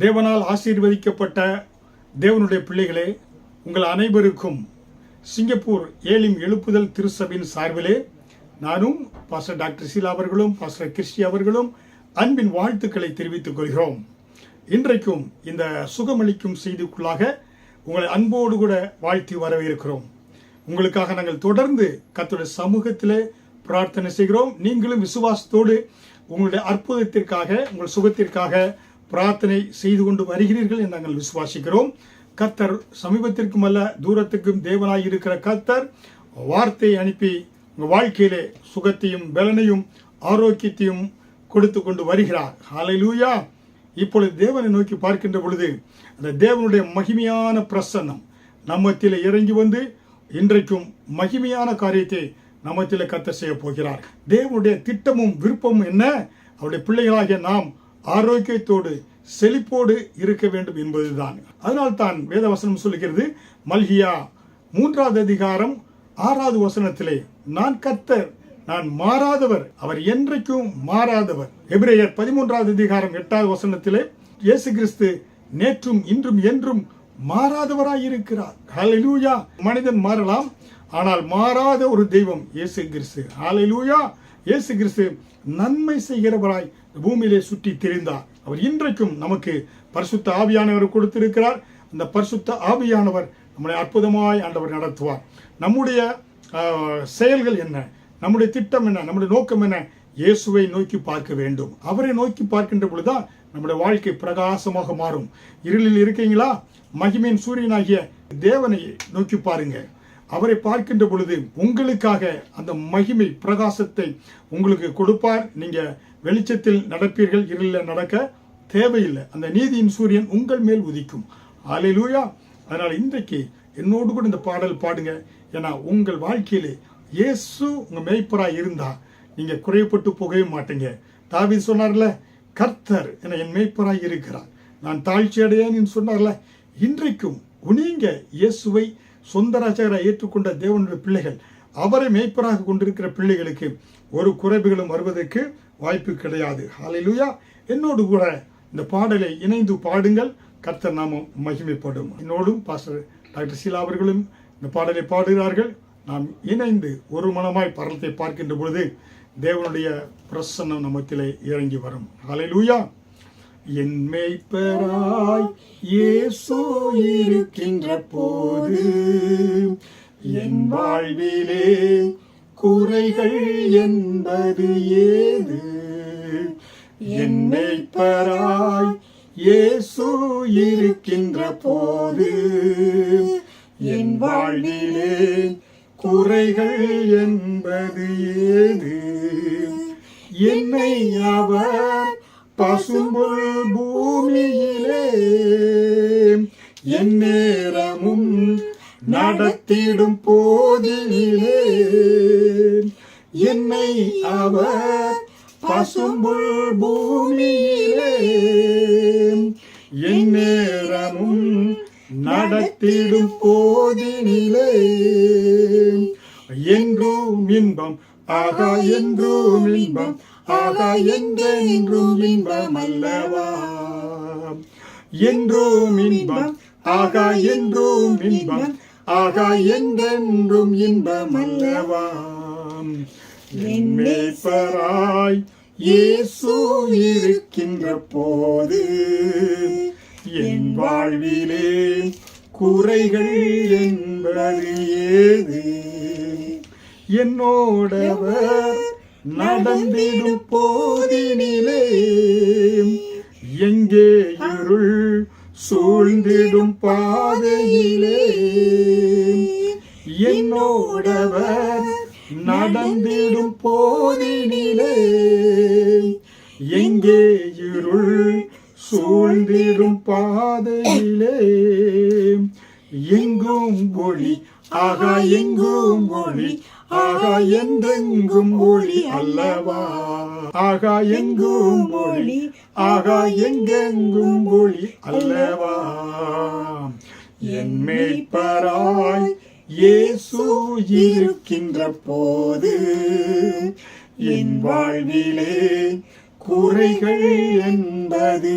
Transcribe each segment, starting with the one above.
தேவனால் ஆசீர்வதிக்கப்பட்ட தேவனுடைய பிள்ளைகளே, உங்கள் அனைவருக்கும் சிங்கப்பூர் ஏலிம் எழுப்புதல் திருச்சபையின் சார்பிலே நானும் பாஸ்டர் டாக்டர் சீலா அவர்களும் பாஸ்டர் கிறிஸ்டி அவர்களும் அன்பின் வாழ்த்துக்களை தெரிவித்துக் கொள்கிறோம். இன்றைக்கும் இந்த சுகமளிக்கும் செய்திக்குள்ளாக உங்களை அன்போடு கூட வாழ்த்தி வரவேற்கிறோம். உங்களுக்காக நாங்கள் தொடர்ந்து கர்த்தருடைய சமூகத்திலே பிரார்த்தனை செய்கிறோம். நீங்களும் விசுவாசத்தோடு உங்களுடைய அற்புதத்திற்காக, உங்கள் சுகத்திற்காக பிரார்த்தனை செய்து கொண்டு வருகிறீர்கள் என்று நாங்கள் விசுவாசிக்கிறோம். கர்த்தர் சமீபத்திற்கும் அல்ல தூரத்துக்கும் தேவனாய் இருக்கிற கர்த்தர் வார்த்தையை அனுப்பி உங்கள் வாழ்க்கையிலே சுகத்தையும் பலனையும் ஆரோக்கியத்தையும் கொடுத்து கொண்டு வருகிறார். ஹல்லேலூயா. இப்பொழுது தேவனை நோக்கி பார்க்கின்ற பொழுது அந்த தேவனுடைய மகிமையான பிரசன்னம் நம்மத்திலே இறங்கி வந்து இன்றைக்கும் மகிமையான காரியத்தை நம்மத்திலே கர்த்தர் செய்ய போகிறார். தேவனுடைய திட்டமும் விருப்பமும் என்ன? அவருடைய பிள்ளைகளாகிய நாம் ஆரோக்கியத்தோடு செழிப்போடு இருக்க வேண்டும் என்பதுதான். அதனால்தான் வேதவசனம் சொல்லுகிறது, மல்கியா 3வது அதிகாரம் 6வது வசனத்திலே, நான் கர்த்தர், நான் மாறாதவர், அவர் என்றைக்கும் மாறாதவர். எபிரேயர் 13வது அதிகாரம் 8வது வசனத்திலே, இயேசு கிறிஸ்து நேற்றும் இன்றும் என்றும் மாறாதவராய் இருக்கிறார். ஹல்லேலூயா. மனிதன் மாறலாம், ஆனால் மாறாத ஒரு தெய்வம் இயேசு கிறிஸ்து. ஹல்லேலூயா. இயேசு கிறிஸ்து நன்மை செய்கிறவராய் பூமியிலே சுற்றி திரிந்தார். அவர் இன்றைக்கும் நமக்கு பரிசுத்த ஆவியானவர் கொடுத்திருக்கிறார். அந்த பரிசுத்த ஆவியானவர் நம்மளை அற்புதமாய் ஆண்டவர் நடத்துவார். நம்முடைய செயல்கள் என்ன, நம்முடைய திட்டம் என்ன, நம்முடைய நோக்கம் என்ன? இயேசுவை நோக்கி பார்க்க வேண்டும். அவரை நோக்கி பார்க்கின்ற பொழுதுதான் நம்முடைய வாழ்க்கை பிரகாசமாக மாறும். இருளில் இருக்கீங்களா? மகிமையின் சூரியனாகிய தேவனை நோக்கி பாருங்க. அவரை பார்க்கின்ற பொழுது உங்களுக்காக அந்த மகிமை பிரகாசத்தை உங்களுக்கு கொடுப்பார். நீங்க வெளிச்சத்தில் நடப்பீர்கள், இருளில் நடக்க தேவையில்லை. அந்த நீதியின் சூரியன் உங்கள் மேல் உதிக்கும். ஹல்லேலூயா. அதனால இன்றைக்கு என்னோடு கூட இந்த பாடல் பாடுங்க. ஏன்னா உங்கள் வாழ்க்கையிலே இயேசு உங்க மேய்ப்பராய் இருந்தா நீங்க குறைப்பட்டு போகவே மாட்டீங்க. தாவீது சொன்னார்ல, கர்த்தர் என் மேய்ப்பராய் இருக்கிறார், நான் தாழ்ச்சி அடையேன் சொன்னார்ல. இன்றைக்கும் நீங்க இயேசுவை சொந்த ராஜாராக ஏற்றுக்கொண்ட தேவனுடைய பிள்ளைகள், அவரை மேய்ப்பராக கொண்டிருக்கிற பிள்ளைகளுக்கு ஒரு குறைவுகளும் வருவதற்கு வாய்ப்பு கிடையாது. ஹல்லேலூயா. என்னோடு கூட இந்த பாடலை இணைந்து பாடுங்கள். கர்த்தர் நாமம் மகிமைப்படும். என்னோடும் பாஸ்டர் டாக்டர் சீலா அவர்களும் இந்த பாடலை பாடுகிறார்கள். நாம் இணைந்து ஒரு மனமாய் பரலத்தை பார்க்கின்ற பொழுது தேவனுடைய பிரசன்னம் நமத்திலே இறங்கி வரும். ஹல்லேலூயா. என் மேய்ப்பராய் இயேசு இருக்கின்ற போது என் வாழ்விலே குறைகள் என்பது ஏது? என் மேய்ப்பராய் இயேசு இருக்கின்ற போது என் வாழ்விலே குறைகள் என்பது ஏது? என்னை அவர் பசும்புல் பூமியிலே என் நேரமும் நடத்திடும் போதினிலே, என்னை அவர் பசும்புல் பூமியிலே என் நேரமும் நடத்திடும் போதினிலே, என்றும் இன்பம், ஆகா என்றும் இன்பம், ஆகா என்றென்றும் இன்பம் அல்லவா, என்றும் இன்பம், ஆகா என்றும் இன்பம், ஆகா என்றென்றும் இன்பம் அல்லவா. என் மேய்ப்பராய் இயேசு இருக்கின்ற போது என் வாழ்விலே குறைகள் என்பது ஏது? என்னோடவர் நடந்திடும் போதினிலே எங்கே இருள் சூழ்ந்திடும் பாதையிலே, என்னோடவர் நடந்திடும் போதினிலே எங்கே இருள் சூழ்ந்திடும் பாதையிலே, எங்கும் ஒளி, ஆகா எங்கும் ஒளி, ஆகா என்றெங்கும் ஒளி அல்லவா, ஆகா எங்கும் ஒளி, ஆகா எங்கெங்கும் ஒளி அல்லவா. என் மேய்ப்பராய் இயேசு இருக்கின்ற போது என் வாழ்விலே குறைகள் என்பது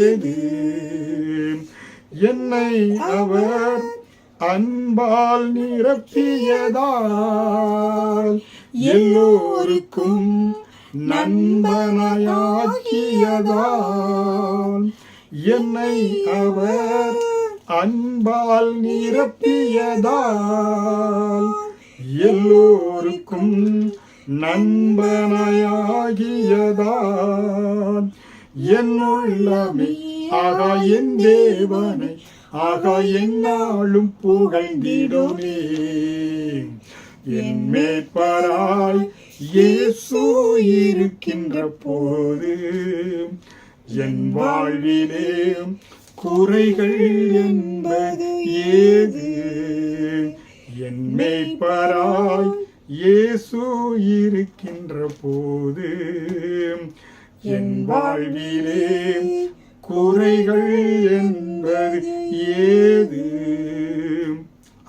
ஏது? என்னை அவர் அன்பால் நிரப்பியதால் எல்லோருக்கும் நண்பனாயாக்கியதால் என்னை அவர் அன்பால் நிரப்பியதால் எல்லோருக்கும் நண்பனாயாகியதால் என்னுள்ளமே ஆகா என் தேவனை ஆகா என்னாலும் புகழ்ந்திடுமே. என் மேற்பராய் இயேசு இருக்கின்ற போது என் வாழ்விலே குறைகள் என்பது ஏது? என் மேய்ப்பராய் இயேசு இருக்கின்ற போது என் வாழ்விலே குறைகள் என்பது ஏது?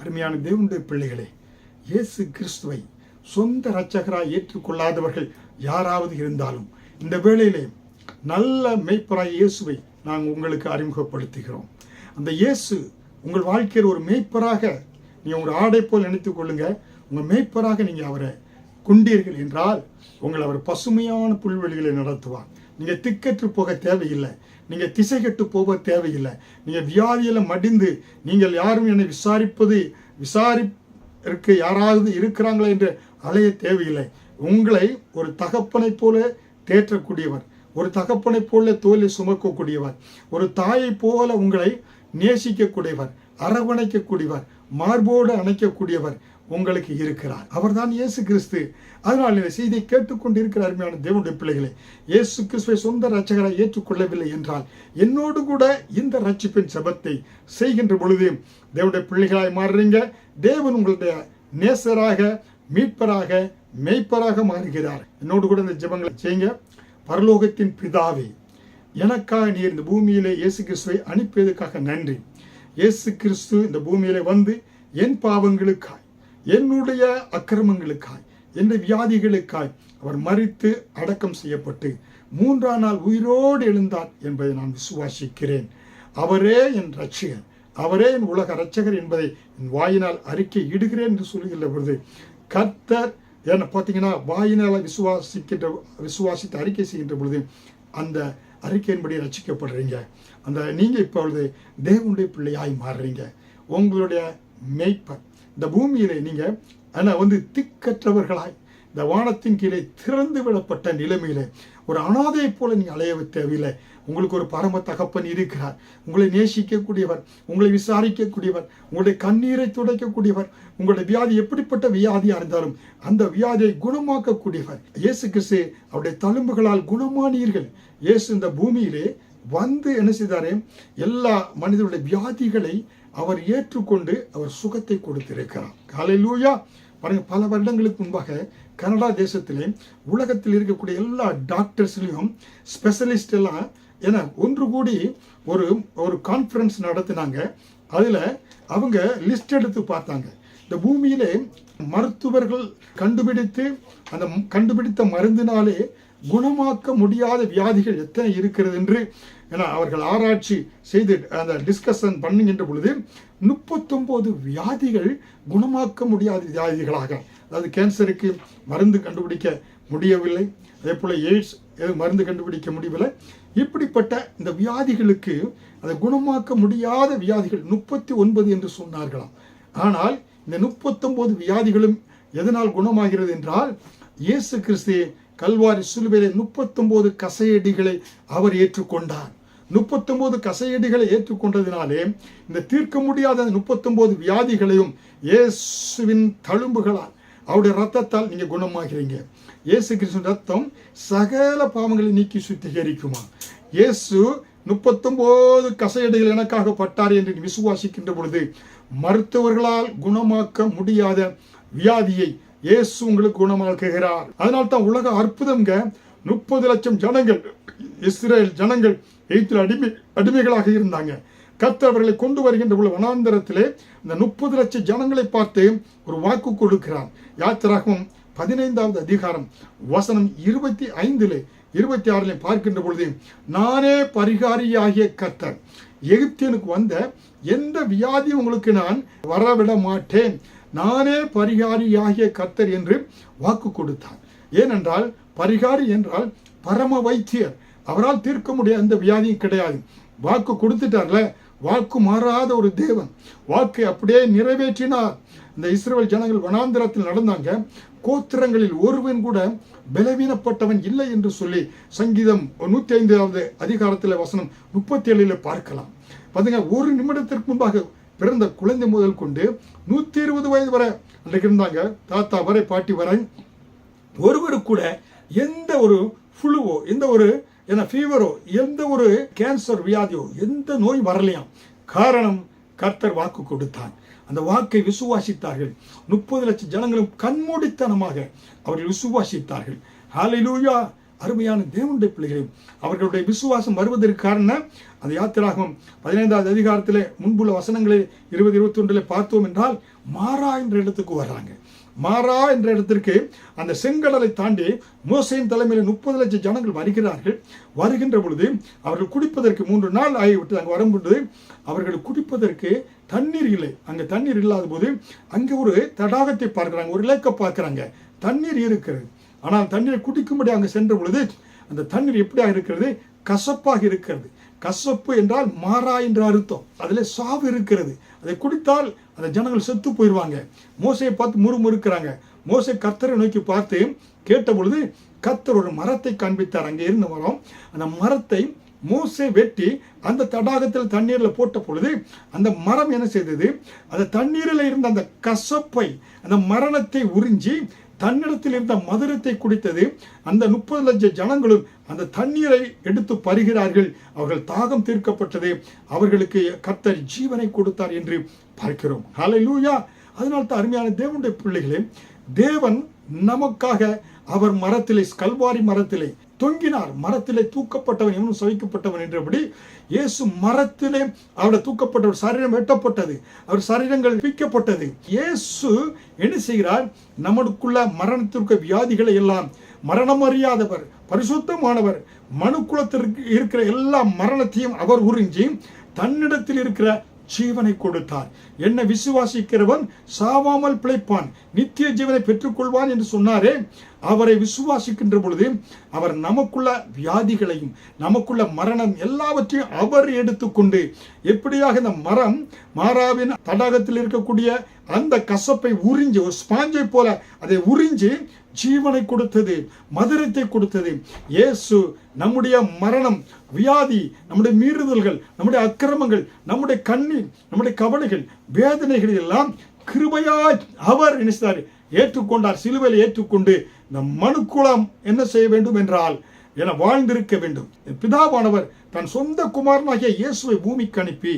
அருமையான தேவனுடைய பிள்ளைகளே, இயேசு கிறிஸ்துவை சொந்த இரட்சகராய் ஏற்றுக்கொள்ளாதவர்கள் யாராவது இருந்தாலும் இந்த வேளையிலே நல்ல மேய்ப்பராய் இயேசுவை நாங்கள் உங்களுக்கு அறிமுகப்படுத்துகிறோம். அந்த இயேசு உங்கள் வாழ்க்கையில் ஒரு மேய்ப்பராக நீங்கள் உங்கள் ஆடை போல் நினைத்துக் கொள்ளுங்க. உங்கள் மேய்ப்பராக நீங்கள் அவரை கொண்டீர்கள் என்றால் உங்களை அவர் பசுமையான புல்வெளிகளை நடத்துவார். நீங்கள் திக்கற்று போக தேவையில்லை, நீங்கள் திசை கெட்டு போக தேவையில்லை. நீங்கள் வியாதியில் மடிந்து நீங்கள் யாரும் என்னை விசாரிக்க யாராவது இருக்கிறாங்களா என்று அலைய தேவையில்லை. உங்களை ஒரு தகப்பனை போல தேற்றக்கூடியவர், ஒரு தகப்பனை போல தோலை சுமக்கக்கூடியவர், ஒரு தாயை போல உங்களை நேசிக்கக்கூடியவர், அரவணைக்கக்கூடியவர், மார்போடு அணைக்கக்கூடியவர் உங்களுக்கு இருக்கிறார். அவர்தான் இயேசு கிறிஸ்து. அதனால் இந்த செய்தியை கேட்டுக்கொண்டிருக்கிற அருமையான தேவனுடைய பிள்ளைகளை, இயேசு கிறிஸ்துவை சொந்த இரட்சகராய் ஏற்றுக்கொள்ளவில்லை என்றால் என்னோடு கூட இந்த ரட்சிப்பின் ஜெபத்தை செய்கின்ற பொழுது தேவனுடைய பிள்ளைகளாய் மாறுறீங்க. தேவன் உங்களுடைய நேசராக, மீட்பராக, மேய்ப்பராக மாறுகிறார். என்னோடு கூட இந்த ஜெபங்களை செய்யுங்க. பரலோகத்தின் பிதாவே, எனக்காக நீர் இந்த பூமியிலே இயேசு கிறிஸ்துவை அனுப்பியதுக்காக நன்றி. இயேசு கிறிஸ்து இந்த பூமியிலே வந்து என் பாவங்களுக்காய், என்னுடைய அக்கிரமங்களுக்காய், என்னுடைய வியாதிகளுக்காய் அவர் மரித்து அடக்கம் செய்யப்பட்டு 3ஆம் நாள் உயிரோடு எழுந்தார் என்பதை நான் விசுவாசிக்கிறேன். அவரே என் இரட்சகர், அவரே என் உலக இரட்சகர் என்பதை என் வாயினால் அறிக்கை இடுகிறேன் என்று சொல்லுகின்ற பொழுது கர்த்தர் என்ன பார்த்தீங்கன்னா வாயினால் விசுவாசித்து அறிக்கை செய்கின்ற பொழுது அந்த அறிக்கையின்படி ரட்சிக்கப்படுறீங்க. அந்த நீங்கள் இப்பொழுது தேவனுடைய பிள்ளையாய் மாறுறீங்க. உங்களுடைய மேய்ப்பர் இந்த பூமியிலே நீங்கள் திக்கற்றவர்களாய் இந்த வானத்தின் கீழே திறந்து விடப்பட்ட நிலைமையில ஒரு அனாதையை போல நீங்கள் அலைய தேவையில்லை. உங்களுக்கு ஒரு பரம தகப்பன் இருக்கிறார். உங்களை நேசிக்கக்கூடியவர், உங்களை விசாரிக்கக்கூடியவர், உங்களுடைய கண்ணீரை துடைக்கக்கூடியவர், உங்களுடைய வியாதி எப்படிப்பட்ட வியாதியாக இருந்தாலும் அந்த வியாதியை குணமாக்கக்கூடியவர் இயேசு கிறிஸ்து. அவருடைய தழும்புகளால் குணமானீர்கள். இயேசு இந்த பூமியிலே வந்து என்ன செய்தாரே, எல்லா மனிதனுடைய வியாதிகளை அவர் ஏற்றுக்கொண்டு அவர் சுகத்தை கொடுத்திருக்கிறார். ஹல்லேலூயா. பாருங்க, பல வருடங்களுக்கு முன்பாக கனடா தேசத்திலே உலகத்தில் இருக்கக்கூடிய எல்லா டாக்டர்ஸ்லையும் ஸ்பெஷலிஸ்ட் எல்லாம் ஒன்று கூடி ஒரு கான்ஃபரன்ஸ் நடத்தினாங்க. அதில் அவங்க லிஸ்ட் எடுத்து பார்த்தாங்க. இந்த பூமியிலே மருத்துவர்கள் கண்டுபிடித்த மருந்தினாலே குணமாக்க முடியாத வியாதிகள் எத்தனை இருக்கிறது என்று அவர்கள் ஆராய்ச்சி செய்து அந்த டிஸ்கஷன் பண்ணுகின்ற பொழுது 39 வியாதிகள் குணமாக்க முடியாத வியாதிகளாக, அதாவது கேன்சருக்கு மருந்து கண்டுபிடிக்க முடியவில்லை, அதே போல எய்ட்ஸ் மருந்து கண்டுபிடிக்க முடியவில்லை. இப்படிப்பட்ட இந்த வியாதிகளுக்கு அதை குணமாக்க முடியாத வியாதிகள் 39 என்று சொன்னார்களாம். ஆனால் இந்த 39 வியாதிகளும் எதனால் குணமாகிறது என்றால் இயேசு கிறிஸ்து கல்வாரி சிலுவையிலே 39 கசையடிகளை அவர் ஏற்றுக்கொண்டார். 39 கசையடிகளை ஏற்றுக்கொண்டதினாலே இந்த தீர்க்க முடியாத 39 வியாதிகளையும் இயேசுவின் தழும்புகளால் அவருடைய ரத்தத்தால் நீங்க குணமாகிறீங்க. இயேசு கிறிஸ்துவின் ரத்தம் சகல பாவங்களை நீக்கி சுத்திகரிக்குமா. இயேசு 39 கசையடிகள் எனக்காக பட்டார் என்று விசுவாசிக்கின்ற பொழுது மருத்துவர்களால் குணமாக்க முடியாத வியாதியை இயேசு உங்களுக்கு குணமாக்குகிறார். அதனால் தான் உலக அற்புதம்ங்க. 30 லட்சம் ஜனங்கள், இஸ்ரேல் ஜனங்கள் எகிப்தில் அடிமைகளாக இருந்தாங்க. கர்த்தர் அவர்களை கொண்டு வருகின்ற பொழுது வனாந்தரத்திலே இந்த 30 லட்சம் ஜனங்களை பார்த்து ஒரு வாக்கு கொடுக்கிறார். யாத்திராகமம் 15வது அதிகாரம் வசனம் 25 26 பார்க்கின்ற பொழுது, நானே பரிகாரியாகிய கர்த்தர், எகிப்தியனுக்கு வந்த எந்த வியாதி உங்களுக்கு நான் வரவிட மாட்டேன், நானே பரிகாரியாகிய கர்த்தர் என்று வாக்கு கொடுத்தார். ஏனென்றால் பரிகாரி என்றால் பரம வைத்தியர், அவரால் தீர்க்க முடியாத அந்த வியாதியும் கிடையாது. வாக்கு கொடுத்துட்டார்ல, வாக்கு மாறாத ஒரு தேவன், வாக்கை அப்படியே நிறைவேற்றினார். இந்த இஸ்ரவேல் ஜனங்கள் வனாந்திரத்தில் நடந்தாங்க, கோத்திரங்களில் ஒருவன் கூட பலவீனப்பட்டவன் இல்லை என்று சொல்லி சங்கீதம் 105வது அதிகாரத்தில் வசனம் 37 பார்க்கலாம். பாத்தீங்க, ஒரு நிமிடத்திற்கு முன்பாக பிறந்த குழந்தை முதல் கொண்டு 120 வயது வரை அன்றைக்கு இருந்தாங்க, தாத்தா வரை பாட்டி வரை, ஒருவரு கூட எந்த ஒரு புழுவோ எந்த ஒரு ஃபீவரோ எந்த ஒரு கேன்சர் வியாதியோ எந்த நோய் வரலையாம். காரணம், கர்த்தர் வாக்கு கொடுத்தார். அந்த வாக்கை விசுவாசித்தார்கள். 30 லட்சம் ஜனங்களும் கண்மூடித்தனமாக அவர்கள் விசுவாசித்தார்கள். ஹல்லேலூயா! அருமையான தேவனுடைய பிள்ளைகளே, அவர்களுடைய விசுவாசம் வருவதற்கு காரணம் அந்த யாத்திராகமம் 15வது அதிகாரத்திலே முன்புள்ள வசனங்களை 20-21 பார்த்தோம் என்றால், மாரா என்ற இடத்துக்கு வர்றாங்க. மாரா என்ற இடத்திற்கு அந்த செங்கடலை தாண்டி மோசேயின் தலைமையில் 30 லட்சம் ஜனங்கள் வருகிறார்கள். வருகின்ற பொழுது அவர்கள் குடிப்பதற்கு 3 நாள் ஆகிவிட்டு அங்கே வரும்பொழுது அவர்கள் குடிப்பதற்கு தண்ணீர் இல்லை. அங்கே தண்ணீர் இல்லாத போது அங்கே ஒரு தடாகத்தை பார்க்கிறாங்க, ஒரு லேக்கை பார்க்கிறாங்க, தண்ணீர் இருக்கிறது. ஆனால் தண்ணீரை குடிக்கும்படி அங்கே சென்ற பொழுது அந்த தண்ணீர் எப்படியாக இருக்கிறது? கசப்பாக இருக்கிறது. கசப்பு என்றால் மாறா என்ற அர்த்தம். அதில் சாவு இருக்கிறது. அதை குடித்தால் அந்த ஜனங்கள் செத்து போயிடுவாங்க. மோசையை பார்த்து முறுமுறுக்கிறாங்க. மோசே கர்த்தரை நோக்கி பார்த்து கேட்ட பொழுது கர்த்தர் ஒரு மரத்தை காண்பித்தார். அங்கே இருந்த மரம், அந்த மரத்தை மோசே வெட்டி அந்த தடாகத்தில் தண்ணீரில் போட்ட பொழுது அந்த மரம் என்ன செய்தது? அந்த தண்ணீரில் இருந்த அந்த கசப்பை, அந்த மரணத்தை உறிஞ்சி தன்னிடத்தில் இருந்த மதுரத்தை குடித்தது. அந்த 30 லட்சம் ஜனங்களும் அந்த தண்ணீரை எடுத்து பருகிறார்கள். அவர்கள் தாகம் தீர்க்கப்பட்டது. அவர்களுக்கு கர்த்தர் ஜீவனை கொடுத்தார் என்று பார்க்கிறோம். ஹல்லேலூயா! அதனால் தான் அருமையான தேவனுடைய பிள்ளைகளே, தேவன் நமக்காக அவர் மரத்திலே, கல்வாரி மரத்திலே தொங்கினார். மரத்திலே தூக்கப்பட்டவன் எவனும் சவிக்கப்பட்டவன் என்றபடி இயேசு மரத்திலே அவருடைய தூக்கப்பட்டவர், சரீரம் வெட்டப்பட்டது, அவர் சரீரங்கள் பிக்கப்பட்டது. இயேசு என்ன செய்கிறார்? நம்மளுக்குள்ள மரணத்திற்கு வியாதிகளை எல்லாம், மரணம் அறியாதவர், பரிசுத்தமானவர், மனுக்குலத்திற்கு இருக்கிற எல்லா மரணத்தையும் அவர் உறிஞ்சி தன்னிடத்தில் இருக்கிற ஜீவனை கொடுத்தார். என்ன விசுவாசிக்கிறவன் சாவாமல் பிழைப்பான், நித்திய ஜீவனை பெற்றுக்கொள்வான் என்று சொன்னாரே, அவரை விசுவாசிக்கின்ற பொழுது அவர் நமக்குள்ள வியாதிகளையும் நமக்குள்ள மரணம் எல்லாவற்றையும் அவர் எடுத்துக்கொண்டு, எப்படியாக இந்த மரம் மாறாவின் தடாகத்தில் இருக்கக்கூடிய அந்த கசப்பை உறிஞ்சி, ஒரு ஸ்பாஞ்சை போல அதை உறிஞ்சி ஜீவனை கொடுத்தது, மதுரத்தை கொடுத்தது. இயேசு நம்முடைய மரணம், வியாதி, நம்முடைய மீறுதல்கள், நம்முடைய அக்கிரமங்கள், நம்முடைய கண்ணீர், நம்முடைய கவலைகள், வேதனைகள் எல்லாம் கிருபையாய் அவர் நினைத்தார், ஏற்றுக்கொண்டார். சிலுவையில் ஏற்றுக்கொண்டு இந்த மனுக்குலம் என்ன செய்ய வேண்டும் என்றால் என வாழ்ந்திருக்க வேண்டும். பிதாவானவர் தன் சொந்த குமாரனாகிய இயேசுவை பூமிக்கு அனுப்பி,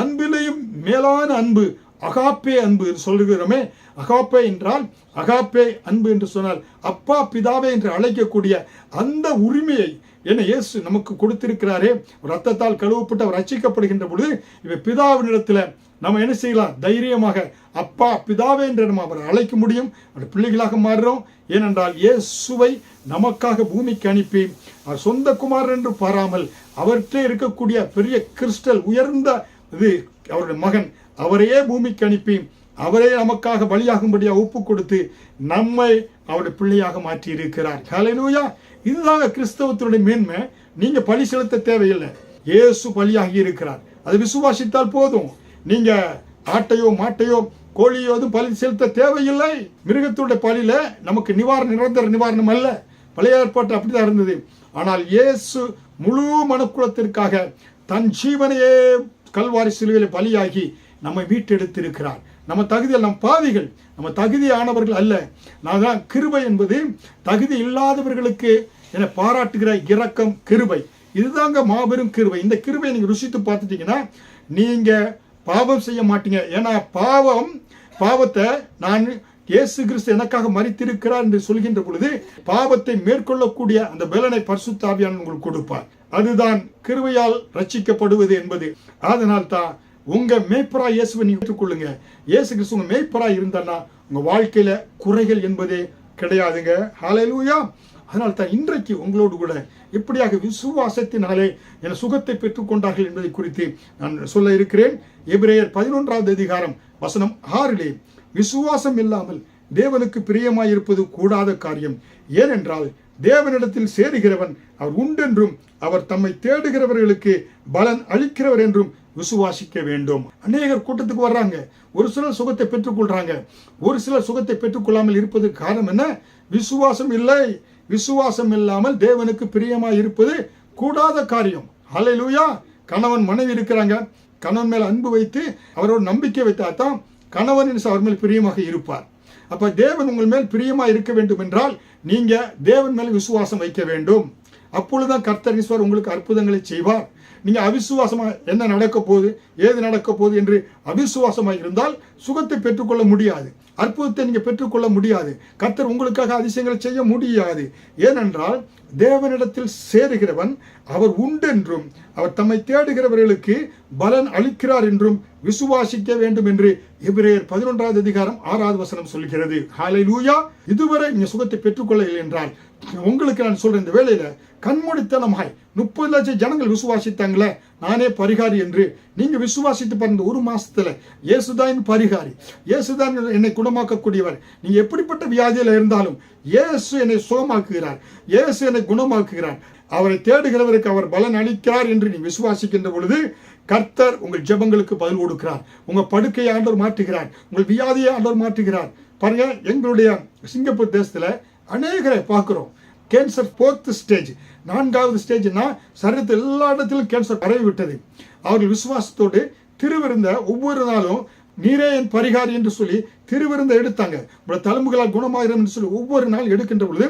அன்பிலேயும் மேலான அன்பு, அகாப்பே அன்பு சொல்லுகிறோமே, அகாப்பே என்றால், அகாப்பே அன்பு என்று சொன்னால் அப்பா பிதாவே என்று அழைக்கக்கூடிய அந்த உரிமையை என்ன இயேசு நமக்கு கொடுத்திருக்கிறாரே. ரத்தத்தால் கழுவப்பட்டு அவர் ரட்சிக்கப்படுகின்ற பொழுது இவ பிதாவினிடத்தில் நம்ம என்ன செய்யலாம்? தைரியமாக அப்பா பிதாவே என்று நம்ம அவரை அழைக்க முடியும். அவர் பிள்ளைகளாக மாறுறோம். ஏனென்றால் இயேசுவை நமக்காக பூமிக்கு அனுப்பி, அவர் சொந்த குமாரன் என்று பாராமல் அவர்கிட்ட இருக்கக்கூடிய பெரிய கிறிஸ்டல் உயர்ந்த இது அவருடைய மகன், அவரையே பூமிக்கு அனுப்பி அவரே நமக்காக பலியாகும்படியாக ஒப்பு கொடுத்து நம்மை அவருடைய பிள்ளையாக மாற்றி இருக்கிறார். ஹல்லேலூயா! இதுதான் கிறிஸ்தவத்தினுடைய மேன்மை. நீங்க பலி செலுத்த தேவையில்லை, இயேசு பலியாகி இருக்கிறார். அதை விசுவாசித்தால் போதும். நீங்க ஆட்டையோ மாட்டையோ கோழியோ பலி செலுத்த தேவையில்லை. மிருகத்துடைய பலியில நமக்கு நிரந்தர நிவாரணம் அல்ல. பழைய ஏற்பாட்டு அப்படிதான் இருந்தது. ஆனால் இயேசு முழு மனுக்குலத்திற்காக தன் ஜீவனையே கல்வாரி சிலுவையில் பலியாகி நம்மை மீட்டெடுத்திருக்கிறார். நம்ம தகுதியில், நம் பாவிகள், நம்ம தகுதியானவர்கள் அல்ல. நான் தான் கிருபை என்பது தகுதி இல்லாதவர்களுக்கு என பாராட்டுகிற இரக்கம், கிருபை. இதுதாங்க மாபெரும் கிருபை. இந்த கிருபையை நீங்க ருசித்து பார்த்துட்டீங்கன்னா நீங்க பாவம் செய்ய மாட்டீங்க. ஏன்னா பாவத்தை நான் இயேசு கிறிஸ்து எனக்காக மரித்திருக்கிறார் என்று சொல்கின்ற பொழுது பாவத்தை மேற்கொள்ளக்கூடிய அந்த பலனை பரிசுத்த ஆவியானவர் உங்களுக்கு கொடுப்பார். அதுதான் கிருபையால் ரட்சிக்கப்படுவது என்பது. அதனால் தான் உங்க மேய்ப்பராய் இயேசுவை நீங்க ஏற்றுக்கொள்ளுங்க. இயேசு கிறிஸ்து உங்க மேய்ப்பராய் இருந்தான்னா உங்க வாழ்க்கையில குறைகள் என்பதே கிடையாதுங்க. ஹல்லேலூயா. அதனால் தான் இன்றைக்கு உங்களோடு கூட எப்படியாக விசுவாசத்தினாலே என சுகத்தை பெற்றுக்கொண்டார்கள் என்பதை குறித்து நான் சொல்ல இருக்கிறேன். எபிரேயர் 11வது அதிகாரம் வசனம் 6 விசுவாசம் இல்லாமல் தேவனுக்கு பிரியமாயிருப்பது கூடாத காரியம். ஏனென்றால் தேவனிடத்தில் சேருகிறவன் அவர் உண்டென்றும் அவர் தம்மை தேடுகிறவர்களுக்கு பலன் அளிக்கிறவர் என்றும் விசுவாசிக்க வேண்டும். அநேகர் கூட்டத்துக்கு வர்றாங்க, ஒரு சிலர் சுகத்தை பெற்றுக்கொள்றாங்க, ஒரு சிலர் சுகத்தை பெற்றுக்கொள்ளாமல் இருப்பதற்கு காரணம் என்ன? விசுவாசம் இல்லை. விசுவாசம் இல்லாமல் தேவனுக்கு பிரியமாய் இருப்பது கூடாத காரியம். ஹல்லேலூயா. கணவன் மனைவி இருக்கிறாங்க, கணவன் மேல் அன்பு வைத்து அவரோட நம்பிக்கை வைத்தாதான் கணவன் அவர் மேல் பிரியமாக இருப்பார். அப்ப தேவன் உங்கள் மேல் பிரியமா இருக்க வேண்டும் என்றால் நீங்க தேவன் மேல் விசுவாசம் வைக்க வேண்டும். அப்பொழுதுதான் கர்த்தர் ஈஸ்வரர் உங்களுக்கு அற்புதங்களை செய்வார். நீங்க அவிசுவாசமா என்ன நடக்க போகுது, ஏது நடக்க போகுது என்று அவிசுவாசமாக இருந்தால் சுகத்தை பெற்றுக்கொள்ள முடியாது, அற்புதத்தை நீங்க பெற்றுக்கொள்ள முடியாது, கர்த்தர் உங்களுக்காக அதிசயங்களை செய்ய முடியாது. ஏனென்றால் தேவனிடத்தில் சேருகிறவன் அவர் உண்டென்றும் அவர் தம்மை தேடுகிறவர்களுக்கு பலன் அளிக்கிறார் என்றும் விசுவாசிக்க வேண்டும் என்று எபிரேயர் 11வது அதிகாரம் 6வது வசனம் சொல்கிறது. ஹல்லேலூயா. இதுவரை நீங்க சுகத்தை பெற்றுக்கொள்ளவில்லை என்றால் உங்களுக்கு நான் சொல்றேன், இந்த வேளையில கண்மூடித்தனமாய் 30 லட்சம் ஜனங்கள் விசுவாசித்தாங்களே நானே பரிகாரி என்று நீங்க விசுவாசித்து பாருங்க. ஒரு மாசத்துல இயேசுதான் பரிகாரி, இயேசுதான் என்னை குணமாக்கக்கூடியவர். நீங்க எப்படிப்பட்ட வியாதியில இருந்தாலும் இயேசு என்னை சுகமாக்குகிறார், இயேசு என்னை குணமாக்குகிறார், அவரை தேடுகிறவருக்கு அவர் பலன் அளிக்கிறார் என்று நீ விசுவாசிக்கின்ற பொழுது கர்த்தர் உங்கள் ஜெபங்களுக்கு பதில் கொடுக்கிறார். உங்க படுக்கையை ஆண்டவர் மாற்றுகிறார், உங்கள் வியாதியை ஆண்டவர் மாற்றுகிறார். பாருங்க, எங்களுடைய சிங்கப்பூர் தேசத்துல அநேகரை பார்க்கிறோம். கேன்சர் 4th ஸ்டேஜ், 4வது ஸ்டேஜ்னா சரீரத்தில் எல்லா இடத்திலும் கேன்சர் பரவி விட்டது. அவர்கள் விசுவாசத்தோடு திருவிருந்த ஒவ்வொரு நாளும் நீரே என் பரிகாரி என்று சொல்லி திருவிருந்த எடுத்தாங்க. தழும்புகளால் குணமாகிறோம் என்று சொல்லி ஒவ்வொரு நாள் எடுக்கின்ற பொழுது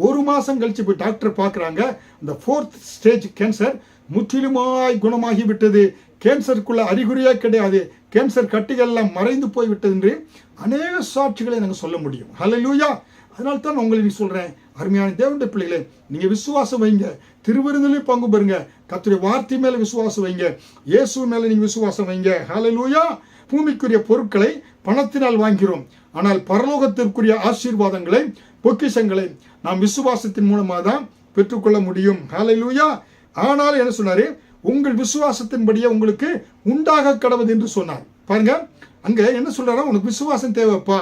ஒரு மாசம் கழிச்சு போய் டாக்டர் பார்க்குறாங்க, இந்த 4th ஸ்டேஜ் கேன்சர் முற்றிலுமாய் குணமாகி விட்டது, கேன்சருக்குள்ள அறிகுறியே கிடையாது, கேன்சர் கட்டிகள் எல்லாம் மறைந்து போய்விட்டது என்று அநேக சாட்சிகளை நாங்கள் சொல்ல முடியும். ஹல்லேலூயா. அதனால தான் உங்களுக்கு சொல்றேன், அருமையான தேவனுடைய பிள்ளைகளே, நீங்க விசுவாசம் வைங்க, திருவிருந்திலையும் பங்கு பெறுங்க, கர்த்தருடைய வார்த்தை மேல விசுவாசம் வைங்க, இயேசு மேல நீங்க விசுவாசம் வைங்க. ஹல்லேலூயா. பூமிக்குரிய பொருட்களை பணத்தினால் வாங்கிறோம், ஆனால் பரலோகத்திற்குரிய ஆசீர்வாதங்களை பொக்கிஷங்களை நாம் விசுவாசத்தின் மூலமாக தான் பெற்றுக்கொள்ள முடியும். ஹல்லேலூயா. ஆனால் என்ன சொன்னாரு? உங்கள் விசுவாசத்தின்படியே உங்களுக்கு உண்டாக கடவுது என்று சொன்னார். பாருங்க, அங்க என்ன சொல்றாரா? உனக்கு விசுவாசம் தேவைப்பா,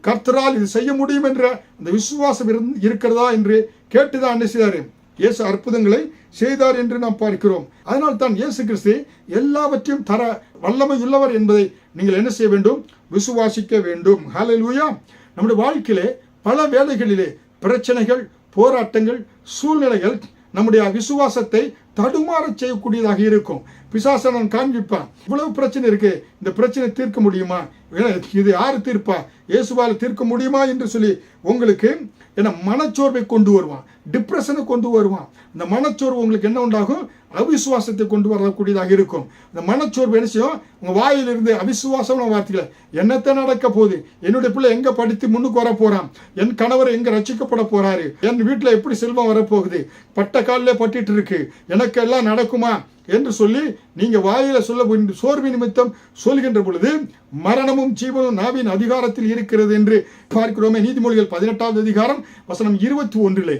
கர்த்தரால் இது செய்ய முடியும் என்ற அந்த விசுவாசம் இருக்கிறதா என்று கேட்டுதான் என்ன செய்தாரு? இயேசு அற்புதங்களை செய்தார் என்று நாம் பார்க்கிறோம். அதனால் தான் இயேசு கிறிஸ்து எல்லாவற்றையும் தர வல்லமை உள்ளவர் என்பதை நீங்கள் என்ன செய்ய வேண்டும்? விசுவாசிக்க வேண்டும். ஹல்லேலூயா. நம்முடைய வாழ்க்கையிலே பல வேளைகளிலே பிரச்சனைகள், போராட்டங்கள், சூழ்நிலைகள் நம்முடைய விசுவாசத்தை தடுமாற செய்யக்கூடியதாக இருக்கும். பிசாசன் காண்பிப்பான், இவ்வளவு பிரச்சனை இருக்கு, இந்த பிரச்சனை தீர்க்க முடியுமா? இது யாரு தீர்ப்பா? இயேசுவால் தீர்க்க முடியுமா என்று சொல்லி உங்களுக்கு என்ன மனச்சோர்வை கொண்டு வருவான், டிப்ரெஷனை கொண்டு வருவான். இந்த மனச்சோர்வு உங்களுக்கு என்ன உண்டாகும்? அவிசுவாசத்தை கொண்டு வரக்கூடியதாக இருக்கும். இந்த மனச்சோர்வு என்ன செய்யும்? உங்க வாயிலிருந்து அவிசுவாசமான வார்த்தைகளை, என்னத்தை நடக்க போகுது, என்னுடைய பிள்ளை எங்க படித்து முன்னுக்கு வர போறான், என் கணவர் எங்க ரட்சிக்கப்பட போறாரு, என் வீட்டுல எப்படி செல்வம் வரப்போகுது, பட்ட காலிலே பட்டிட்டு இருக்கு, எனக்கு எல்லாம் நடக்குமா என்று சொல்லி நீங்க வாயில சொல்ல சோர்வு நிமித்தம் சொல்கின்ற பொழுது மரணமும் ஜீவனும் நாவின் அதிகாரத்தில் இருக்கிறது என்று பார்க்கிறோமே. நீதிமொழிகள் 18வது அதிகாரம் வசனம் 21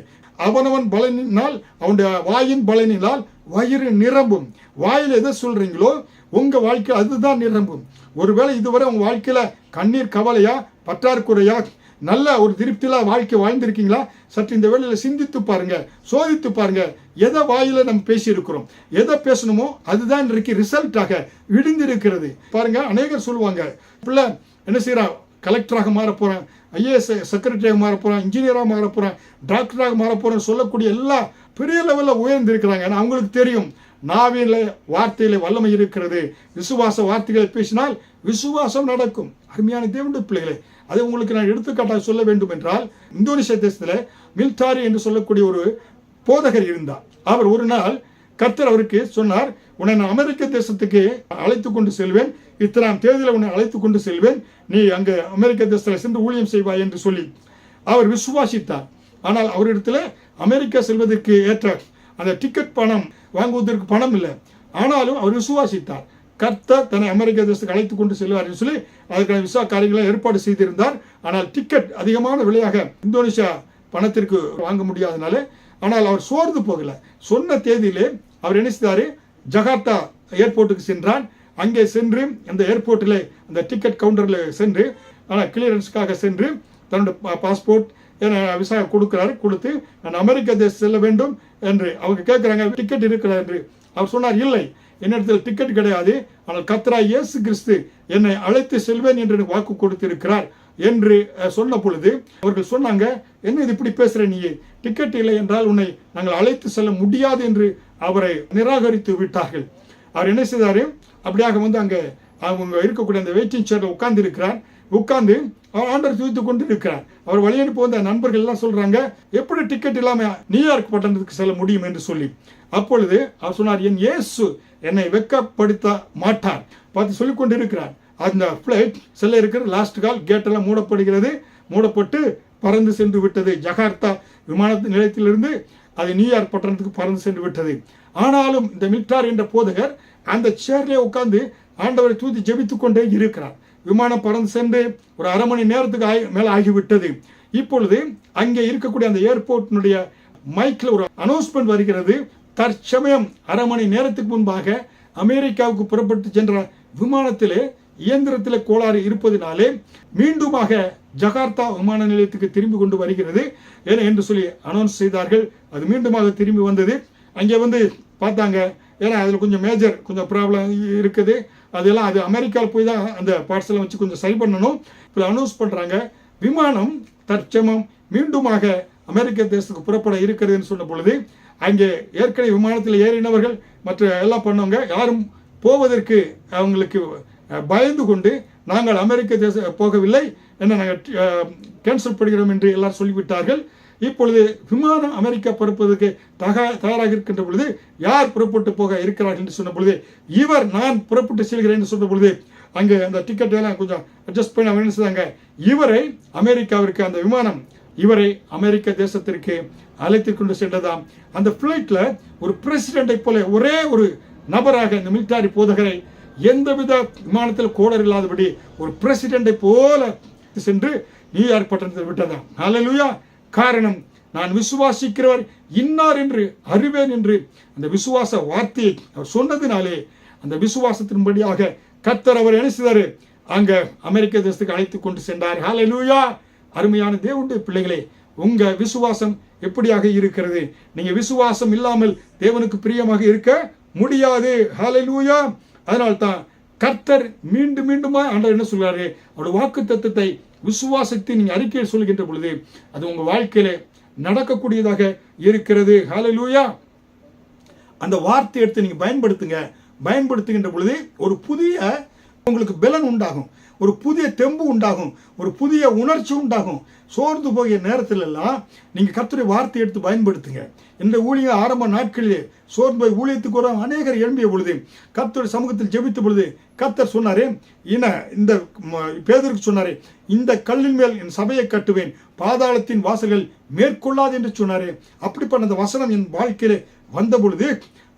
அவனவன் பலனினால் அவனுடைய வாயின் பலனினால் வயிறு நிரம்பும். வாயில் எதை சொல்றீங்களோ உங்க வாழ்க்கை அதுதான் நிரம்பும். ஒருவேளை இதுவரை உங்க வாழ்க்கையில கண்ணீர் கவலையா, பற்றாக்குறையா, நல்ல ஒரு திருப்தியில வாழ்க்கை வாழ்ந்திருக்கீங்களா? சற்று இந்த வேளையில சிந்தித்து பாருங்க, சோதித்து பாருங்க. எதை வாயில நம்ம பேசி இருக்கிறோம், எதை பேசணுமோ அதுதான் இன்றைக்கு ரிசல்ட்டாக விழுந்திருக்கிறது. பாருங்க, அநேகர் சொல்லுவாங்க, பிள்ளை என்ன செய்யறான், கலெக்டராக மாற போறேன், ஐஏஎஸ் செக்ரட்டரியாக மாற போறேன், இன்ஜினியராக மாற போறேன், டாக்டராக மாற போறேன் சொல்லக்கூடிய எல்லா பெரிய லெவலில் உயர்ந்து இருக்கிறாங்க. ஏன்னா அவங்களுக்கு தெரியும் நாவில வார்த்தையில வல்லமை இருக்கிறது, விசுவாச வார்த்தைகளை பேசினால் விசுவாசம் நடக்கும். அருமையான தேவனுடைய பிள்ளைகளே, அதை உங்களுக்கு நான் எடுத்துக்காட்டாக சொல்ல வேண்டும் என்றால், இந்தோனேசியா தேசத்துல மில்தாரி என்று சொல்லக்கூடிய ஒரு போதகர் இருந்தார். அவர் ஒரு நாள் கர்த்தர் அவருக்கு சொன்னார், உன்னை நான் அமெரிக்க தேசத்துக்கு அழைத்து கொண்டு செல்வேன், இத்தனாம் தேதியில உன்னை அழைத்து கொண்டு செல்வேன், நீ அங்க அமெரிக்க தேசத்துல சென்று ஊழியம் செய்வாய் என்று சொல்லி அவர் விசுவாசித்தார். ஆனால் அவரிடத்துல அமெரிக்கா செல்வதற்கு ஏற்ற அந்த டிக்கெட் பணம் வாங்குவதற்கு பணம் இல்லை. ஆனாலும் அவர் விசுவாசித்தார். கர்த்தர் தன்னை அமெரிக்க தேசத்துக்கு அழைத்து கொண்டு செல்வார் என்று சொல்லி அதுக்கான விசா காரியங்களை ஏற்பாடு செய்திருந்தார். ஆனால் டிக்கெட் அதிகமான விலையாக இந்தோனேஷியா பணத்திற்கு வாங்க முடியாதனால, ஆனால் அவர் சோர்ந்து போகல. சொன்ன தேதியிலே அவர் என்ன செய்தாரு, ஜகார்த்தா ஏர்போர்ட்டுக்கு சென்றார். அங்கே சென்று அந்த ஏர்போர்ட்டில் அந்த டிக்கெட் கவுண்டரில் சென்று ஆனால் கிளியரன்ஸுக்காக சென்று தன்னுடைய பாஸ்போர்ட் விசா கொடுக்கிறாரு. கொடுத்து நான் அமெரிக்க தேசம் செல்ல வேண்டும் என்று அவங்க கேட்குறாங்க, டிக்கெட் இருக்கிறார் என்று அவர் சொன்னார், இல்லை என்னிடத்தில் டிக்கெட் கிடையாது, ஆனால் கர்த்தராகிய இயேசு கிறிஸ்து என்னை அழைத்து செல்வேன் என்று வாக்கு கொடுத்திருக்கிறார் என்று சொன்ன பொழுது அவர்கள் சொன்னாங்க, என்ன இது இப்படி பேசுற, நீ டிக்கெட் இல்லை என்றால் உன்னை நாங்கள் அழைத்து செல்ல முடியாது என்று அவரை நிராகரித்து விட்டார்கள். அவர் என்ன செய்தாரு, அப்படியாக வந்து அங்கே அவங்க இருக்கக்கூடிய அந்த வெயிட்டிங் சேர்ல உட்கார்ந்து இருக்கிறார். உட்கார்ந்து அவர் ஆண்டவர் துதித்து கொண்டு இருக்கிறார். அவர் வழி அனுப்பி வந்த நண்பர்கள் எல்லாம் சொல்றாங்க, எப்படி டிக்கெட் இல்லாம நியூயார்க் பட்டணத்துக்கு செல்ல முடியும் என்று சொல்லி. அப்பொழுது அவர் சொன்னார், என் இயேசு என்னை வெட்கப்படுத்த மாட்டார் பார்த்து சொல்லிக் கொண்டு இருக்கிறார். அந்த பிளைட் செல்ல இருக்கிற லாஸ்ட் கால் கேட் எல்லாம் மூடப்படுகிறது. மூடப்பட்டு பறந்து சென்று விட்டது. ஜகார்த்தா விமான நிலையத்திலிருந்து அது நியூயார்க் பட்டணத்துக்கு பறந்து சென்று விட்டது. ஆனாலும் இந்த மில்டார் என்ற போதகர் அந்த சேர்லே உட்கார்ந்து ஆண்டவரை தூதி ஜெபித்துக் கொண்டே இருக்கிறார். விமானம் பறந்து சென்று ஒரு அரை மணி நேரத்துக்கு மேல ஆகிவிட்டது. இப்பொழுது அங்கே இருக்கக்கூடிய அந்த ஏர்போர்ட்டினுடைய மைக்ல ஒரு அனௌன்ஸ்மெண்ட் வருகிறது. தற்சமயம் அரை மணி நேரத்துக்கு முன்பாக அமெரிக்காவுக்கு புறப்பட்டு சென்ற விமானத்திலே இயந்திரத்திலே கோளாறு இருப்பதினாலே மீண்டுமாக ஜகார்த்தா விமான நிலையத்துக்கு திரும்பி கொண்டு வருகிறது என்று சொல்லி அனௌன்ஸ் செய்தார்கள். அது மீண்டுமாக திரும்பி வந்தது. அங்கே வந்து பார்த்தாங்க, ஏன்னா அதில் கொஞ்சம் மேஜர் கொஞ்சம் ப்ராப்ளம் இருக்குது. அதெல்லாம் அது அமெரிக்காவில் போய் தான் அந்த பார்சலை வச்சு கொஞ்சம் சரி பண்ணணும். இப்போ அனௌன்ஸ் பண்ணுறாங்க, விமானம் தற்சமம் மீண்டுமாக அமெரிக்க தேசத்துக்கு புறப்பட இருக்கிறதுன்னு சொன்ன பொழுது அங்கே ஏற்கனவே விமானத்தில் ஏறினவர்கள் மற்ற எல்லாம் பண்ணவங்க யாரும் போவதற்கு அவங்களுக்கு பயந்து கொண்டு நாங்கள் அமெரிக்க தேசம் போகவில்லை என்ன நாங்கள் கேன்சல் பண்ணுகிறோம் என்று எல்லாரும் சொல்லிவிட்டார்கள். இப்பொழுது விமானம் அமெரிக்கா புறப்படுவதற்கு தயாராக இருக்கின்ற பொழுது யார் புறப்பட்டு போக இருக்கிறார்கள் என்று சொன்ன பொழுது இவர் நான் புறப்பட்டு செல்கிறேன் என்று சொன்ன பொழுது அங்கே அந்த டிக்கெட் எல்லாம் கொஞ்சம் அட்ஜஸ்ட் பண்ணி அவங்க என்ன செய்தாங்க, இவரை அமெரிக்காவிற்கு அந்த விமானம் இவரை அமெரிக்க தேசத்திற்கு அழைத்து கொண்டு சென்றதாம். அந்த பிளைட்ல ஒரு பிரசிடென்டை போல ஒரே ஒரு நபராக இந்த மிலிட்டரி போதகரை எந்தவித விமானத்தில் கோளர் இல்லாதபடி ஒரு பிரசிடென்டை போல சென்று நியூயார்க் பட்டணத்தில் விட்டதாம். ஹல்லேலூயா. காரணம், நான் விசுவாசிக்கிறவர் இன்னார் என்று அறிவேன் என்று அந்த விசுவாச வார்த்தையை அவர் சொன்னதினாலே அந்த விசுவாசத்தின்படியாக கர்த்தர் அவர் என்ன செய்தாரு, அங்க அமெரிக்க தேசத்துக்கு அழைத்து கொண்டு சென்றார். ஹல்லேலூயா. அருமையான தேவனுடைய பிள்ளைகளே, உங்க விசுவாசம் எப்படியாக இருக்கிறது? நீங்க விசுவாசம் இல்லாமல் தேவனுக்கு பிரியமாக இருக்க முடியாது. ஹல்லேலூயா. அதனால்தான் கர்த்தர் மீண்டும் மீண்டுமா ஆண்டவர் என்ன சொல்றாரு, அவருடைய வாக்குத்தத்தத்தை விசுவாசத்தை நீங்க அறிக்கையில் சொல்கின்ற பொழுது அது உங்க வாழ்க்கையில நடக்கக்கூடியதாக இருக்கிறது. ஹல்லேலூயா. அந்த வார்த்தை எடுத்து நீங்க பயன்படுத்துகின்ற பொழுது ஒரு புதிய உங்களுக்கு பலன் உண்டாகும், ஒரு புதிய தெம்பு உண்டாகும், ஒரு புதிய உணர்ச்சி உண்டாகும். சோர்ந்து போகிய நேரத்தில் எல்லாம் நீங்க கர்த்தருடைய வார்த்தை எடுத்து பயன்படுத்துங்க. இந்த ஊழிய ஆரம்ப நாட்களிலே சோர்ந்து போய் ஊழியத்துக்கு ஒரு அநேகர் எழும்பிய பொழுது கர்த்தருடைய சமூகத்தில் ஜெபித்த பொழுது கர்த்தர் சொன்னாரே, இந்த பேதுருக்கு சொன்னாரே, இந்த கல்லின் மேல் என் சபையை கட்டுவேன், பாதாளத்தின் வாசல்கள் மேற்கொள்ளாது என்று சொன்னாரே. அப்படிப்பட்ட அந்த வசனம் என் வாழ்க்கையிலே வந்த பொழுது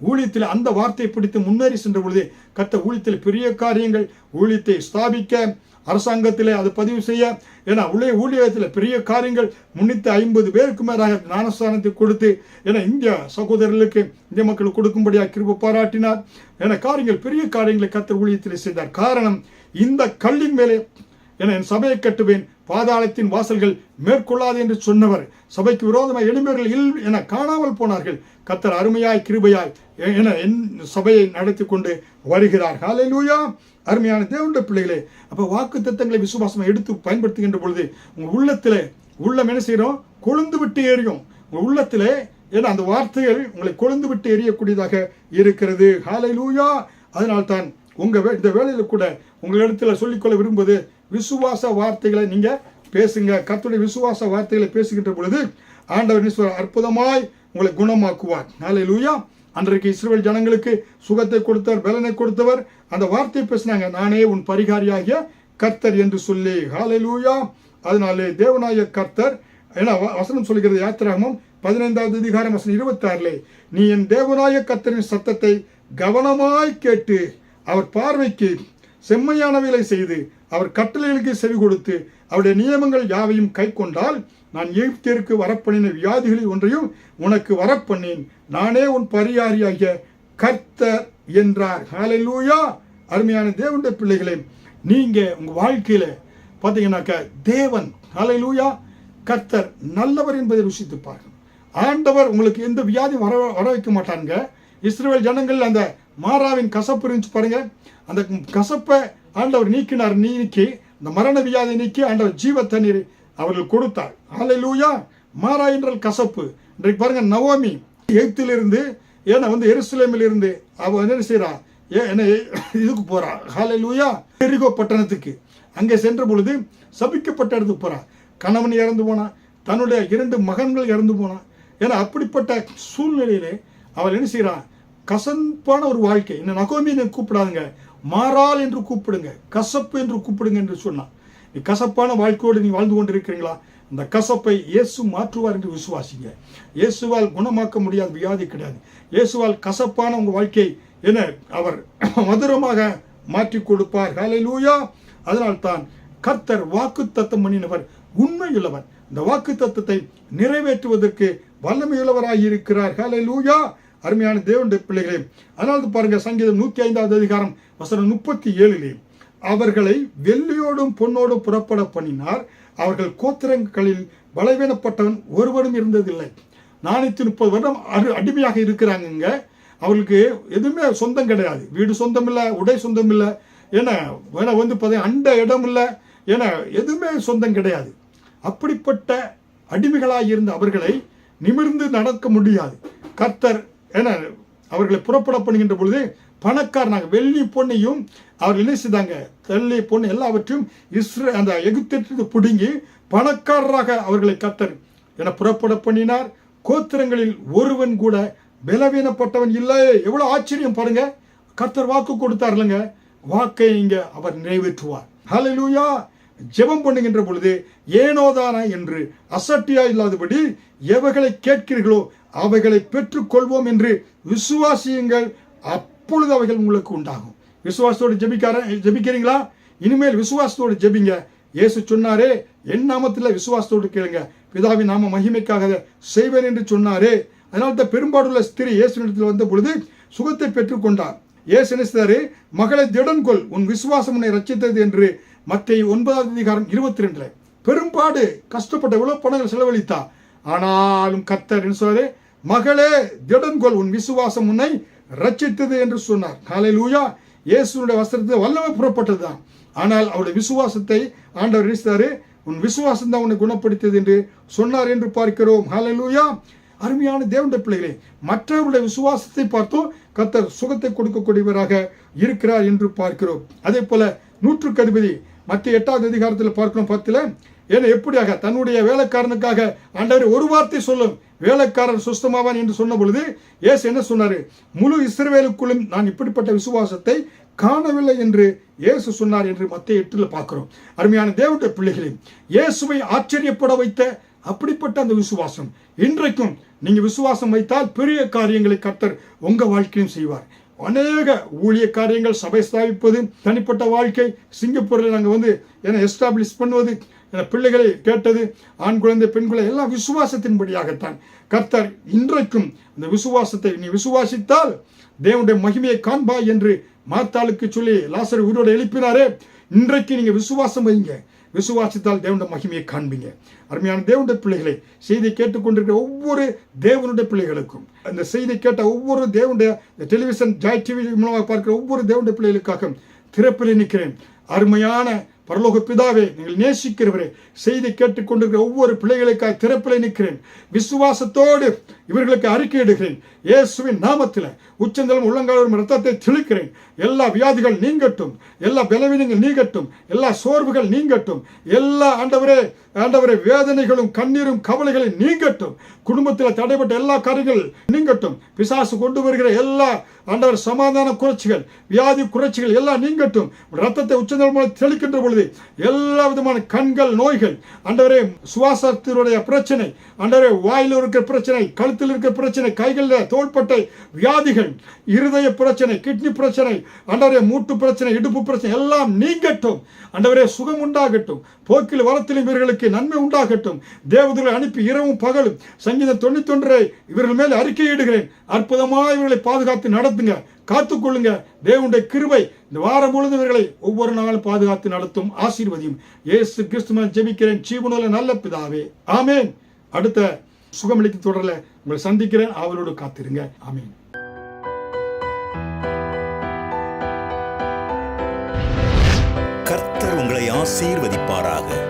ஊழியத்தில் அந்த வார்த்தையை பிடித்து முன்னேறி சென்ற பொழுது கர்த்தர் ஊழியத்தில் பெரிய காரியங்கள், ஊழியத்தை ஸ்தாபிக்க, அரசாங்கத்திலே அதை பதிவு செய்ய, ஏன்னா ஊழியத்தில் பெரிய காரியங்கள் 350 பேருக்கு மேலாக ஞானஸ்தானத்தை கொடுத்து ஏன்னா இந்திய சகோதரர்களுக்கு இந்திய மக்களுக்கு கொடுக்கும்படியாக கிருபை பாராட்டினார். என காரியங்கள் பெரிய காரியங்களை கர்த்தர் ஊழியத்தில் செய்தார். காரணம், இந்த கல்லின் மேலே என் சபையை கட்டுவேன், பாதாளத்தின் வாசல்கள் மேற்கொள்ளாது என்று சொன்னவர் சபைக்கு விரோதமாக எழும்பியவர்கள் என காணாமல் போனார்கள். கர்த்தர் அருமையாய் கிருபையாய் என என் சபையை நடத்தி கொண்டு வருகிறார். ஹல்லேலூயா. அருமையான தேவனுடைய பிள்ளைகளே, அப்ப வாக்கு தத்தங்களை விசுவாசம் எடுத்து பயன்படுத்துகின்ற பொழுது உங்க உள்ளம் என்ன செய்யறோம், கொழுந்து விட்டு எரியும். உங்க உள்ளத்திலே ஏன்னா அந்த வார்த்தைகள் உங்களை கொழுந்து விட்டு எரியக்கூடியதாக இருக்கிறது. ஹல்லேலூயா. அதனால்தான் இந்த வேளையில கூட உங்களிடத்துல சொல்லிக்கொள்ள விரும்புவது, விசுவாச வார்த்தைகளை நீங்க பேசுங்க. கர்த்தருடைய விசுவாச வார்த்தைகளை பேசுகின்ற பொழுது ஆண்டவர் அற்புதமாய் உங்களை குணமாக்குவார். ஹல்லேலூயா. அன்றைக்கு இஸ்ரவேல் ஜனங்களுக்கு சுகத்தை கொடுத்தவர், பலனை கொடுத்தவர். அந்த வார்த்தையை பேசினாங்க, நானே உன் பரிகாரியாகிய கர்த்தர் என்று சொல்லி. ஹல்லேலூயா. அதனாலே தேவனாய கர்த்தர் ஏன்னா வசனம் சொல்கிறது, யாத்திராகமம் 15வது அதிகாரம் வசனம் 26, நீ என் தேவனாய கர்த்தரின் சத்தத்தை கவனமாய் கேட்டு அவர் பார்வைக்கு செம்மையானவைகளை செய்து அவர் கட்டளைகளுக்கு செவி கொடுத்து அவருடைய நியமங்கள் யாவையும் கை கொண்டால் நான் எகிப்திற்கு வரப்பண்ணின வியாதிகளில் ஒன்றையும் உனக்கு வரப்பண்ணேன். நானே உன் பரியாரியாகிய கர்த்தர் என்றார். ஹல்லேலூயா. அருமையான தேவனுடைய பிள்ளைகளே, நீங்க உங்க வாழ்க்கையில பார்த்தீங்கன்னாக்க தேவன் ஹல்லேலூயா கர்த்தர் நல்லவர் என்பதை ருசித்து பாருங்க. ஆண்டவர் உங்களுக்கு எந்த வியாதி வர வைக்க மாட்டாங்க. இஸ்ரவேல் ஜனங்கள் அந்த மாறாவின் கசப்பு இருந்துச்சு பாருங்க, அந்த கசப்பை ஆண்டவர் நீக்கினார். நீக்கி இந்த மரண வியாதி நீக்கி ஆண்டவர் ஜீவ தண்ணீர் அவர்கள் கொடுத்தார். ஹல்லேலூயா. மாறா என்றால் கசப்பு. இன்றைக்கு பாருங்க, நவோமி எகிப்திலிருந்து எருசலேமில் இருந்து அவ என்ன செய்யறா, என்ன இதுக்கு போறா. ஹல்லேலூயா. எரிகோ பட்டணத்துக்கு அங்கே சென்ற பொழுது சபிக்கப்பட்ட இடத்துக்கு போறா. கணவன் இறந்து போனா, தன்னுடைய 2 மகன்கள் இறந்து போனா. ஏன்னா அப்படிப்பட்ட சூழ்நிலையிலே அவள் என்ன செய்யறான், கசப்பான ஒரு வாழ்க்கை. இன்னும் நகோமி கூப்பிடாதுங்க, மாறால் என்று கூப்பிடுங்க, கசப்பு என்று கூப்பிடுங்க என்று சொன்னான். நீ கசப்பான வாழ்க்கையோடு நீ வாழ்ந்து கொண்டிருக்கிறீங்களா? இந்த கசப்பை இயேசு மாற்றுவார் என்று விசுவாசிங்க. இயேசுவால் குணமாக்க முடியாத வியாதி கிடையாது. இயேசுவால் கசப்பான உங்க வாழ்க்கை என அவர் மதுரமாக மாற்றி கொடுப்பார். ஹல்லேலூயா. அதனால்தான் கர்த்தர் வாக்குத்தத்தம் பண்ணினவர் உண்மையுள்ளவர். இந்த வாக்குத்தத்தத்தை நிறைவேற்றுவதற்கு வல்லமையுள்ளவராக இருக்கிறார். ஹல்லேலூயா. அருமையான தேவனுடைய பிள்ளைகளே, அதனால பாருங்க, சங்கீதம் 105வது அதிகாரம் வசனம் 37 அவர்களை வெள்ளியோடும் பொன்னோடும் புறப்பட பண்ணினார். அவர்கள் கோத்திரங்களில் பலவீனப்பட்டவன் ஒருவரும் இருந்ததில்லை. 430 வருடம் அடிமையாக இருக்கிறாங்க. அவர்களுக்கு எதுவுமே சொந்தம் கிடையாது. வீடு சொந்தம் இல்லை, உடை சொந்தம் இல்லை, ஏன்னா அண்ட இடம் இல்லை, ஏன்னா எதுவுமே சொந்தம் கிடையாது. அப்படிப்பட்ட அடிமைகளாக இருந்த அவர்களை நிமிர்ந்து நடக்க முடியாது. கர்த்தர் அவர்களை புறப்பட பண்ணுகின்ற பொழுது பணக்காரனாக வெள்ளி பொண்ணையும் அவர்கள் என்ன செய்தாங்க, வெள்ளி பொண்ணு எல்லாவற்றையும் அந்த எகிப்திலிருந்து பிடுங்கி பணக்காரராக அவர்களை கர்த்தர் புறப்பட பண்ணினார். கோத்திரங்களில் ஒருவன் கூட பலவீனப்பட்டவன் இல்லை. எவ்வளவு ஆச்சரியம் பாருங்க. கர்த்தர் வாக்கு கொடுத்தார் இல்லைங்க, வாக்கை இங்க அவர் நிறைவேற்றுவார். ஹல்லேலூயா. ஜெபம் பண்ணுகின்ற பொழுது ஏனோதானா என்று அசட்டியா இல்லாதபடி எவைகளை கேட்கிறீர்களோ அவைகளை பெற்றுக் கொள்வோம் என்று விசுவாசியுங்கள், அப்பொழுது அவைகள் உங்களுக்கு உண்டாகும். விசுவாசத்தோடு ஜெபிக்கிறீங்களா? இனிமேல் விசுவாசத்தோடு ஜெபிங்க. இயேசு சொன்னாரே, என் நாமத்தில் விசுவாசத்தோடு கேளுங்க, பிதாவின் நாம மகிமைக்காக செய்வேன் என்று சொன்னாரே. அதனால பெரும்பாடுள்ள ஸ்திரீ இயேசுவிடத்தில் வந்த பொழுது சுகத்தை பெற்றுக்கொண்டார். இயேசு என்ன செய்தாரு, மகளை திடன் கொள், உன் விசுவாசம் உன்னை ரட்சித்தது என்று மத்தேயு 9வது அதிகாரம் 22 பெரும்பாடு கஷ்டப்பட்ட எவ்வளவு பணங்கள் செலவழித்தா. ஆனாலும் கர்த்தர் என்ன சொல்றாரு, மகளே திடன் கொள், உன் விசுவாசம் உன்னை ரட்சித்தது என்று சொன்னார். ஹல்லேலூயா. இயேசுனுடைய வஸ்திரத்தில் வல்லமை புறப்பட்டதுதான். ஆனால் அவருடைய விசுவாசத்தை ஆண்டவர் நினைத்தாரு, உன் விசுவாசம் தான் உன்னை குணப்படுத்தியது என்று சொன்னார் என்று பார்க்கிறோம். ஹல்லேலூயா. அருமையான தேவனுடைய பிள்ளைகளே, மற்றவருடைய விசுவாசத்தை பார்த்தோம் கர்த்தர் சுகத்தை கொடுக்கக்கூடியவராக இருக்கிறார் என்று பார்க்கிறோம். அதே போல 100க்கு அதிபதி மத்திய 8வது அதிகாரத்தில் பார்க்கிறோம் 10 ஏன்னா எப்படியாக தன்னுடைய வேலைக்காரனுக்காக ஆண்டவர் ஒரு வார்த்தை சொல்லும், வேலைக்காரன் சுஸ்தமாவான் என்று சொன்ன பொழுது இயேசு என்ன சொன்னாரு, முழு இஸ்ரவேலுக்குள்ளும் நான் இப்படிப்பட்ட விசுவாசத்தை காணவில்லை என்று இயேசு சொன்னார் என்று மத்திய 8 பார்க்கிறோம். அருமையான தேவனுடைய பிள்ளைகளே, இயேசுவை ஆச்சரியப்பட வைத்த அப்படிப்பட்ட அந்த விசுவாசம் இன்றைக்கும் நீங்க விசுவாசம் வைத்தால் பெரிய காரியங்களை கர்த்தர் உங்க வாழ்க்கையும் செய்வார். அநேக ஊழிய காரியங்கள், சபை ஸ்தாபிப்பது, தனிப்பட்ட வாழ்க்கை, சிங்கப்பூரில் நாங்கள் எஸ்டாப்ளிஷ் பண்ணுவது, பிள்ளைகளை கேட்டது, ஆண் குழந்தை பெண் குழந்தை எல்லாம் விசுவாசத்தின்படியாகத்தான். கர்த்தர் இன்றைக்கும் அந்த விசுவாசத்தை நீ விசுவாசித்தால் தேவனுடைய மகிமையை காண்பாய் என்று மார்த்தாளுக்கு சொல்லி லாசரு உயிரோடு எழுப்பினாரே. இன்றைக்கு நீங்க விசுவாசம் வைங்க, விசுவாசித்தால் தேவனுடைய மகிமையை காண்பீங்க. அருமையான தேவனுடைய பிள்ளைகளை, செய்தி கேட்டுக்கொண்டிருக்கிற ஒவ்வொரு தேவனுடைய பிள்ளைகளுக்கும், அந்த செய்தி கேட்ட ஒவ்வொரு தேவனுடைய டெலிவிஷன் ஜாய் டிவி மூலமாக பார்க்கிற ஒவ்வொரு தேவனுடைய பிள்ளைகளுக்காக திறப்பில் நிற்கிறேன். அருமையான பரலோக பிதாவே, நீங்கள் நேசிக்கிறவரே, செய்தி கேட்டுக்கொண்டிருக்கிற ஒவ்வொரு பிள்ளைகளுக்காக திறப்பில் நிற்கிறேன். விசுவாசத்தோடு இவர்களுக்கு அறிக்கையிடுகிறேன். இயேசுவின் நாமத்தில் உச்சந்தலம் உள்ளங்காலும் இரத்தத்தை தெளிக்கிறேன். எல்லா வியாதிகள் நீங்கட்டும், எல்லா பலவீனங்கள் நீங்கட்டும், எல்லா சோர்வுகள் நீங்கட்டும், எல்லா ஆண்டவரே வேதனைகளும் கண்ணீரும் கவலைகளும் நீங்கட்டும். குடும்பத்தில் தடைப்பட்ட எல்லா காரியங்கள் நீங்கட்டும். பிசாசு கொண்டு வருகிற எல்லா ஆண்டவர் சமாதான குறைச்சிகள், வியாதி குறைச்சிகள் எல்லாம் நீங்கட்டும். ரத்தத்தை உச்சந்தலம் மூலம் தெளிக்கின்ற பொழுது இருக்கிறது. எல்லா விதமான கண்கள் நோய்கள் ஆண்டவரே, சுவாசத்தினுடைய பிரச்சனை ஆண்டவரே, வாயில் இருக்கிற பிரச்சனை, கழுத்தில் இருக்கிற பிரச்சனை, கைகளில் தோள்பட்டை வியாதிகள், இருதய பிரச்சனை, கிட்னி பிரச்சனை ஆண்டவரே, மூட்டு பிரச்சனை, இடுப்பு பிரச்சனை எல்லாம் நீங்கட்டும் ஆண்டவரே. சுகம் உண்டாகட்டும். போக்கில் வரத்திலும் இவர்களுக்கு நன்மை உண்டாகட்டும். தேவதூதர்களை அனுப்பி இரவும் பகலும் சங்கீதம் 91 இவர்கள் மேல் அறிக்கையிடுகிறேன். அற்புதமாக இவர்களை பாதுகாத்து நடத்துங்க, காத்துக்கொள்ளுங்க. தேவனுடைய கிருபை இந்த வாரம் முழுவதும் இவர்களை ஒவ்வொரு நாளும் பாதுகாத்து நடத்தும். ஆசீர்வதியும். இயேசு கிறிஸ்துவின் ஜெபிக்கிறேன் ஜீவனுள்ள நல்ல பிதாவே, ஆமென். அடுத்த சுகமளிக்கும் தொடரில் உங்களை சந்திக்கிறேன். அவளோடு காத்திருங்க. ஆமென். கர்த்தர் உங்களை ஆசீர்வதிப்பாராக.